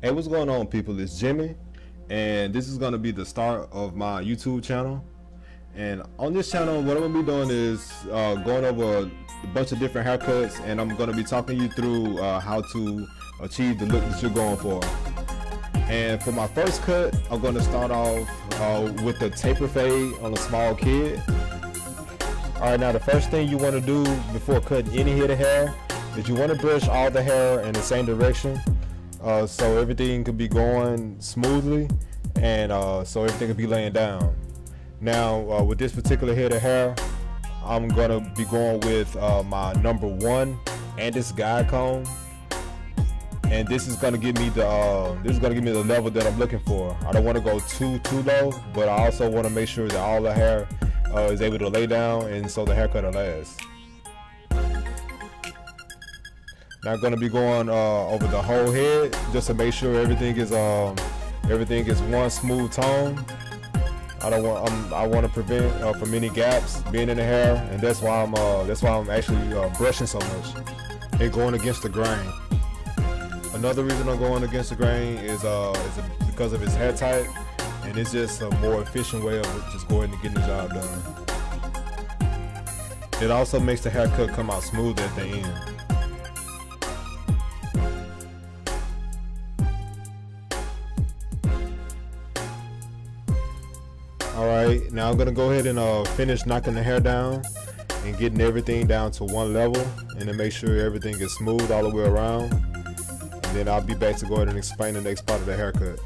Hey, what's going on, people? It's Jimmy, and this is gonna be the start of my YouTube channel. And on this channel, what I'm gonna be doing is going over a bunch of different haircuts, and I'm gonna be talking you through how to achieve the look that you're going for. And for my first cut, I'm gonna start off with the taper fade on a small kid. All right, now the first thing you want to do before cutting any head of hair is you want to brush all the hair in the same direction. So everything could be going smoothly, and so everything could be laying down. Now with this particular head of hair, I'm gonna be going with my number 1 Andis guide comb, and this is gonna give me the level that I'm looking for. I don't want to go too low, but I also want to make sure that all the hair is able to lay down, and so the haircut will last. Now I'm gonna be going over the whole head just to make sure everything is one smooth tone. I want to prevent from any gaps being in the hair, and that's why I'm actually brushing so much and going against the grain. Another reason I'm going against the grain is because of its hair type, and it's just a more efficient way of just going and getting the job done. It also makes the haircut come out smooth at the end. Alright, now I'm gonna go ahead and finish knocking the hair down and getting everything down to one level, and then make sure everything is smooth all the way around. And then I'll be back to go ahead and explain the next part of the haircut.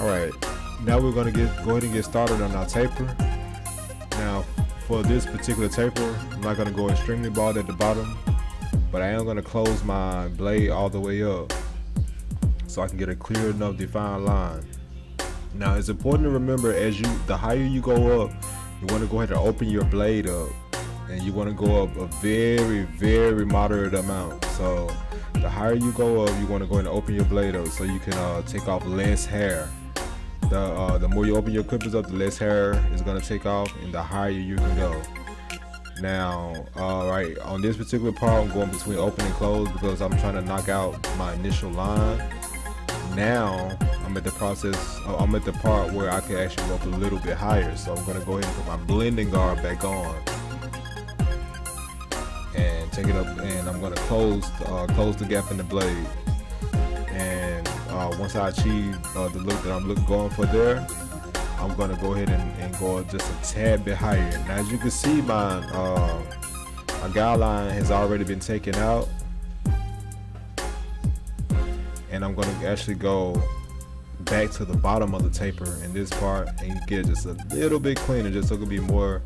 Alright, now we're going to go ahead and get started on our taper. Now for this particular taper, I'm not going to go extremely bald at the bottom, but I am going to close my blade all the way up so I can get a clear enough defined line. Now it's important to remember, the higher you go up, you want to go ahead and open your blade up, and you want to go up a very moderate amount. So the higher you go up, you want to go ahead and open your blade up so you can take off less hair. The more you open your clippers up, the less hair is going to take off, and the higher you can go. Now, right, on this particular part, I'm going between open and close because I'm trying to knock out my initial line. Now, I'm at the part where I can actually go up a little bit higher. So I'm going to go ahead and put my blending guard back on and take it up, and I'm going to close the gap in the blade. And once I achieve the look that I'm going for there, I'm going to go ahead and go just a tad bit higher. Now as you can see, my guideline has already been taken out, and I'm going to actually go back to the bottom of the taper in this part and get just a little bit cleaner, just so it can be more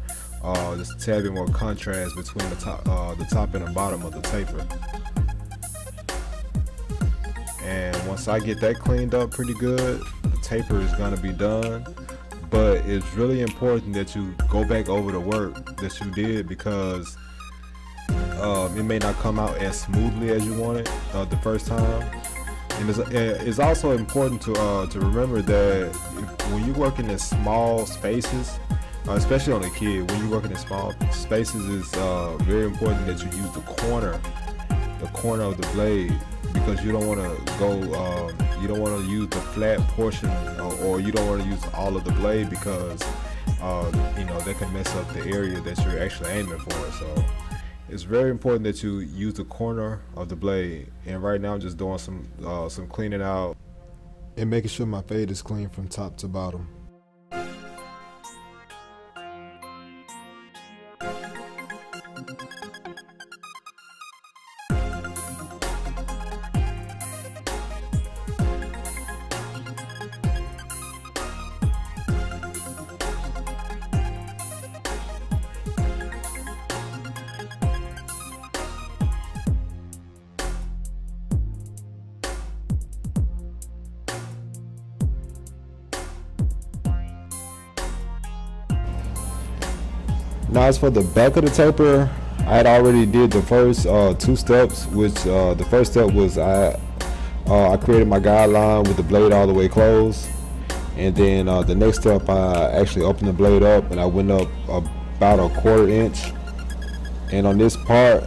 just a tad bit more contrast between the top and the bottom of the taper. And once I get that cleaned up pretty good, the taper is going to be done. But it's really important that you go back over the work that you did, because it may not come out as smoothly as you want it the first time. And it's also important to remember that when you're working in small spaces, especially on a kid, when you're working in small spaces, it's very important that you use the corner of the blade, because you don't want to use the flat portion, or you don't want to use all of the blade, because that can mess up the area that you're actually aiming for. So it's very important that you use the corner of the blade. And right now I'm just doing some cleaning out and making sure my fade is clean from top to bottom. Now as for the back of the taper, I had already did the first 2 steps, which the first step was I created my guideline with the blade all the way closed, and then the next step I actually opened the blade up and I went up about a 1/4 inch. And on this part,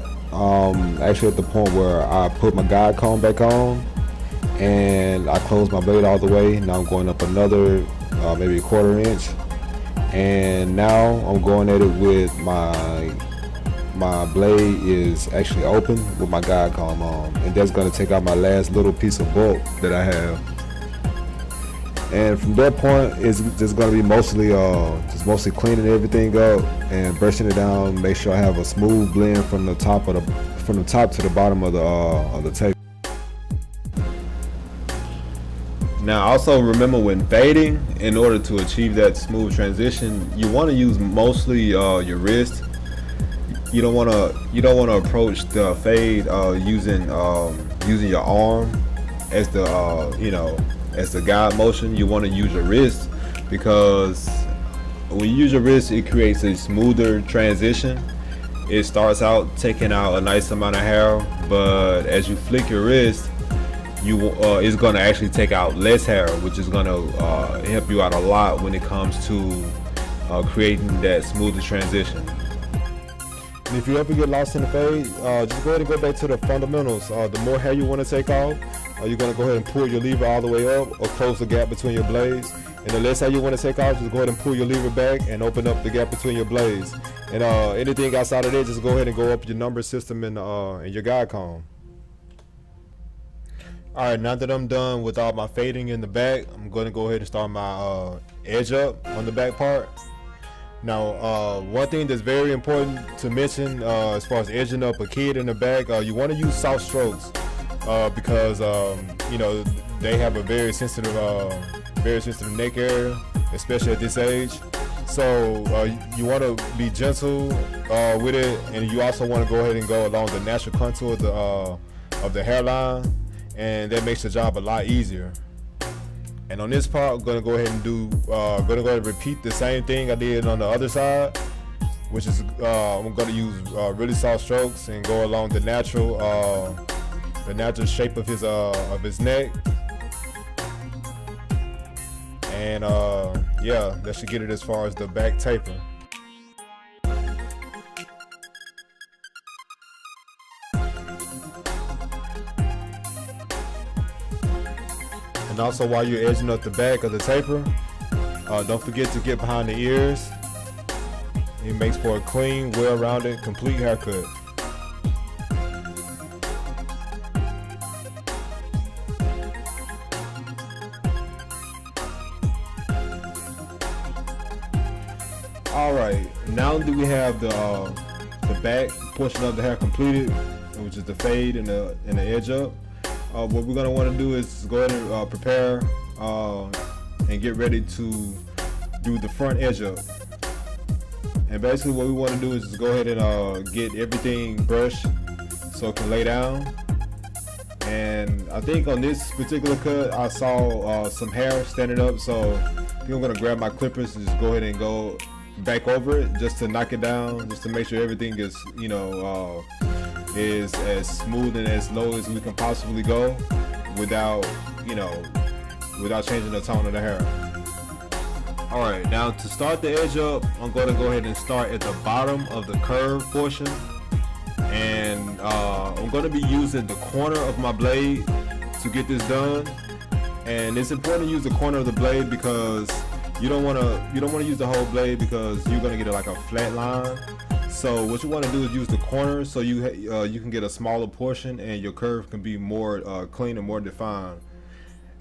actually at the point where I put my guide comb back on and I closed my blade all the way, now I'm going up another maybe a 1/4 inch. And now I'm going at it with my blade is actually open with my guide comb on, and that's going to take out my last little piece of bulk that I have. And from that point, it's just going to be mostly cleaning everything up and brushing it down. Make sure I have a smooth blend from the top to the bottom of the tape. Now also remember, when fading, in order to achieve that smooth transition, you want to use mostly your wrist. You don't want to approach the fade using your arm as the as the guide motion. You want to use your wrist, because when you use your wrist, it creates a smoother transition. It starts out taking out a nice amount of hair, but as you flick your wrist, it's going to actually take out less hair, which is going to help you out a lot when it comes to creating that smoother transition. And if you ever get lost in the fade, just go ahead and go back to the fundamentals. The more hair you want to take off, you're going to go ahead and pull your lever all the way up or close the gap between your blades. And the less hair you want to take off, just go ahead and pull your lever back and open up the gap between your blades. And anything outside of that, just go ahead and go up your number system and your guide comb. Alright, now that I'm done with all my fading in the back, I'm going to go ahead and start my edge up on the back part. Now, one thing that's very important to mention as far as edging up a kid in the back, you want to use soft strokes because they have a very sensitive neck area, especially at this age. So you want to be gentle with it, and you also want to go ahead and go along the natural contour of the hairline. And that makes the job a lot easier. And on this part, I'm gonna go ahead and repeat the same thing I did on the other side, which is I'm gonna use really soft strokes and go along the natural shape of his neck. And yeah, that should get it as far as the back taper. And also, while you're edging up the back of the taper, don't forget to get behind the ears. It makes for a clean, well-rounded, complete haircut. Alright, now that we have the back portion of the hair completed, which is the fade and the edge up, what we're going to want to do is go ahead and prepare and get ready to do the front edge up. And basically what we want to do is just go ahead and get everything brushed so it can lay down. And I think on this particular cut I saw some hair standing up, so I think I'm going to grab my clippers and just go ahead and go back over it just to knock it down, just to make sure everything is is as smooth and as low as we can possibly go without changing the tone of the hair. Alright, now to start the edge up, I'm going to go ahead and start at the bottom of the curve portion, and I'm going to be using the corner of my blade to get this done. And it's important to use the corner of the blade because you don't want to use the whole blade, because you're going to get like a flat line. So what you want to do is use the corners so you can get a smaller portion and your curve can be more clean and more defined.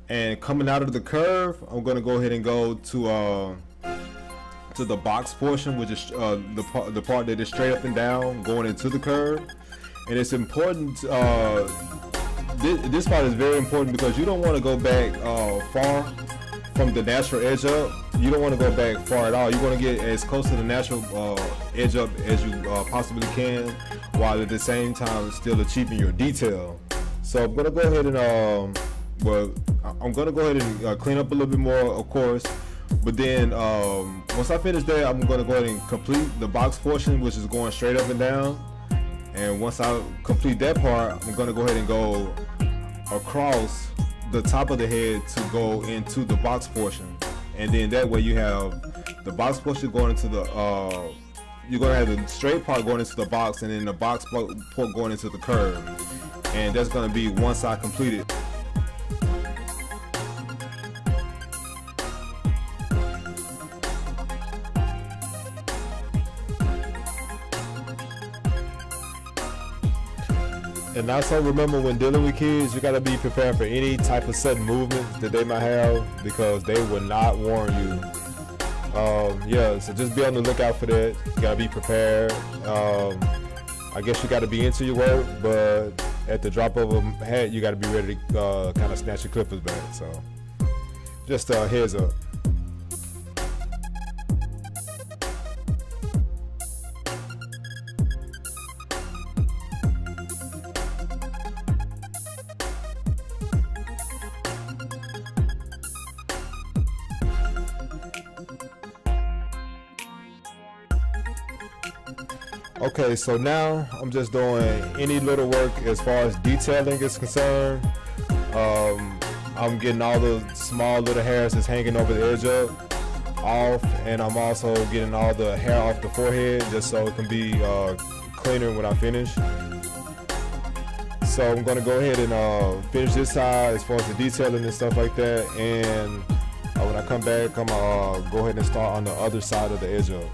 And coming out of the curve, I'm going to go ahead and go to the box portion, which is the part that is straight up and down going into the curve. And it's important, this part is very important because you don't want to go back far from the natural edge up. You don't want to go back far at all. You want to get as close to the natural edge up as you possibly can, while at the same time still achieving your detail. So I'm gonna go ahead and clean up a little bit more, of course. But then once I finish that, I'm gonna go ahead and complete the box portion, which is going straight up and down. And once I complete that part, I'm gonna go ahead and go across the top of the head to go into the box portion. And then that way you have the box portion going into the you're gonna have the straight part going into the box, and then the box part going into the curve. And that's gonna be once I complete it. And also remember, when dealing with kids, you gotta be prepared for any type of sudden movements that they might have, because they will not warn you. Yeah, so just be on the lookout for that. You gotta be prepared. I guess you gotta be into your work, but at the drop of a hat, you gotta be ready to kind of snatch your clippers back. So just a heads up. Okay, so now I'm just doing any little work as far as detailing is concerned. I'm getting all the small little hairs that's hanging over the edge up off, and I'm also getting all the hair off the forehead just so it can be cleaner when I finish. So I'm gonna go ahead and finish this side as far as the detailing and stuff like that, and when I come back, I'm gonna go ahead and start on the other side of the edge up.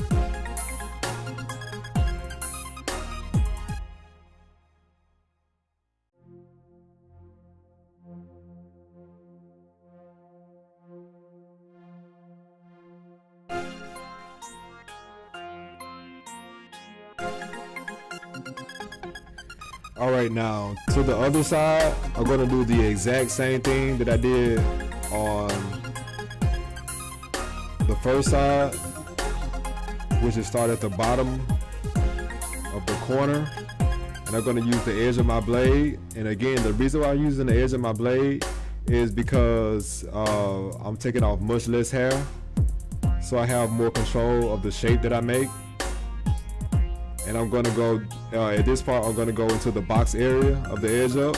Alright, now to the other side, I'm going to do the exact same thing that I did on the first side, which is start at the bottom of the corner, and I'm going to use the edge of my blade. And again, the reason why I'm using the edge of my blade is because I'm taking off much less hair, so I have more control of the shape that I make. And I'm going to go, at this part, I'm going to go into the box area of the edge up.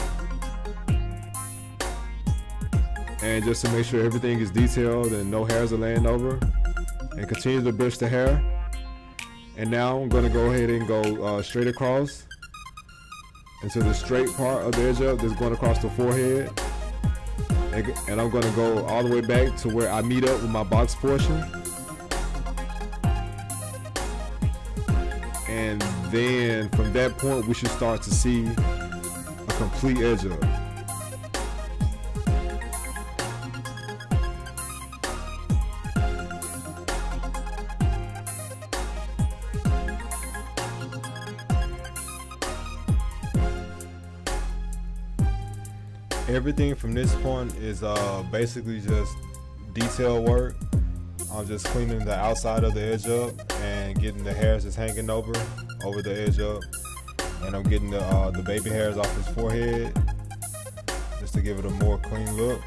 And just to make sure everything is detailed and no hairs are laying over. And continue to brush the hair. And now I'm going to go ahead and go straight across into the straight part of the edge up that's going across the forehead. And I'm going to go all the way back to where I meet up with my box portion. And then from that point, we should start to see a complete edge up. Everything from this point is basically just detail work. I'm just cleaning the outside of the edge up and getting the hairs that's hanging over the edge up, and I'm getting the baby hairs off his forehead just to give it a more clean look.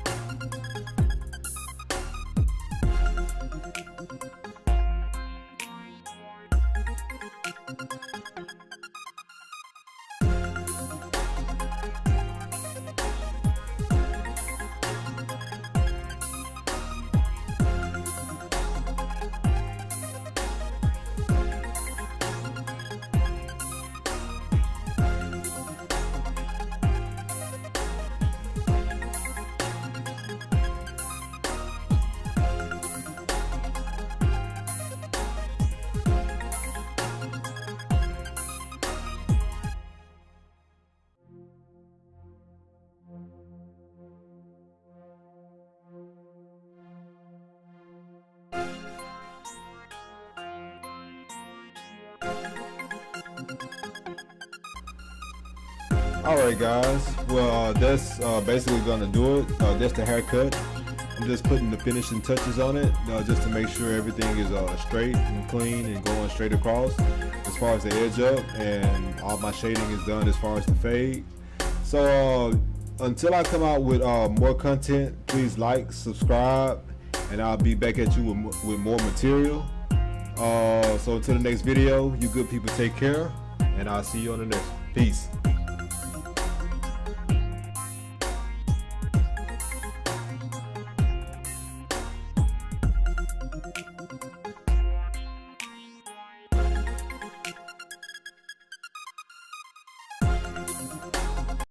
Alright guys, well that's basically gonna do it. That's the haircut. I'm just putting the finishing touches on it just to make sure everything is straight and clean and going straight across as far as the edge up, and all my shading is done as far as the fade. So until I come out with more content, please like, subscribe, and I'll be back at you with more material. So until the next video, you good people take care, and I'll see you on the next. Peace.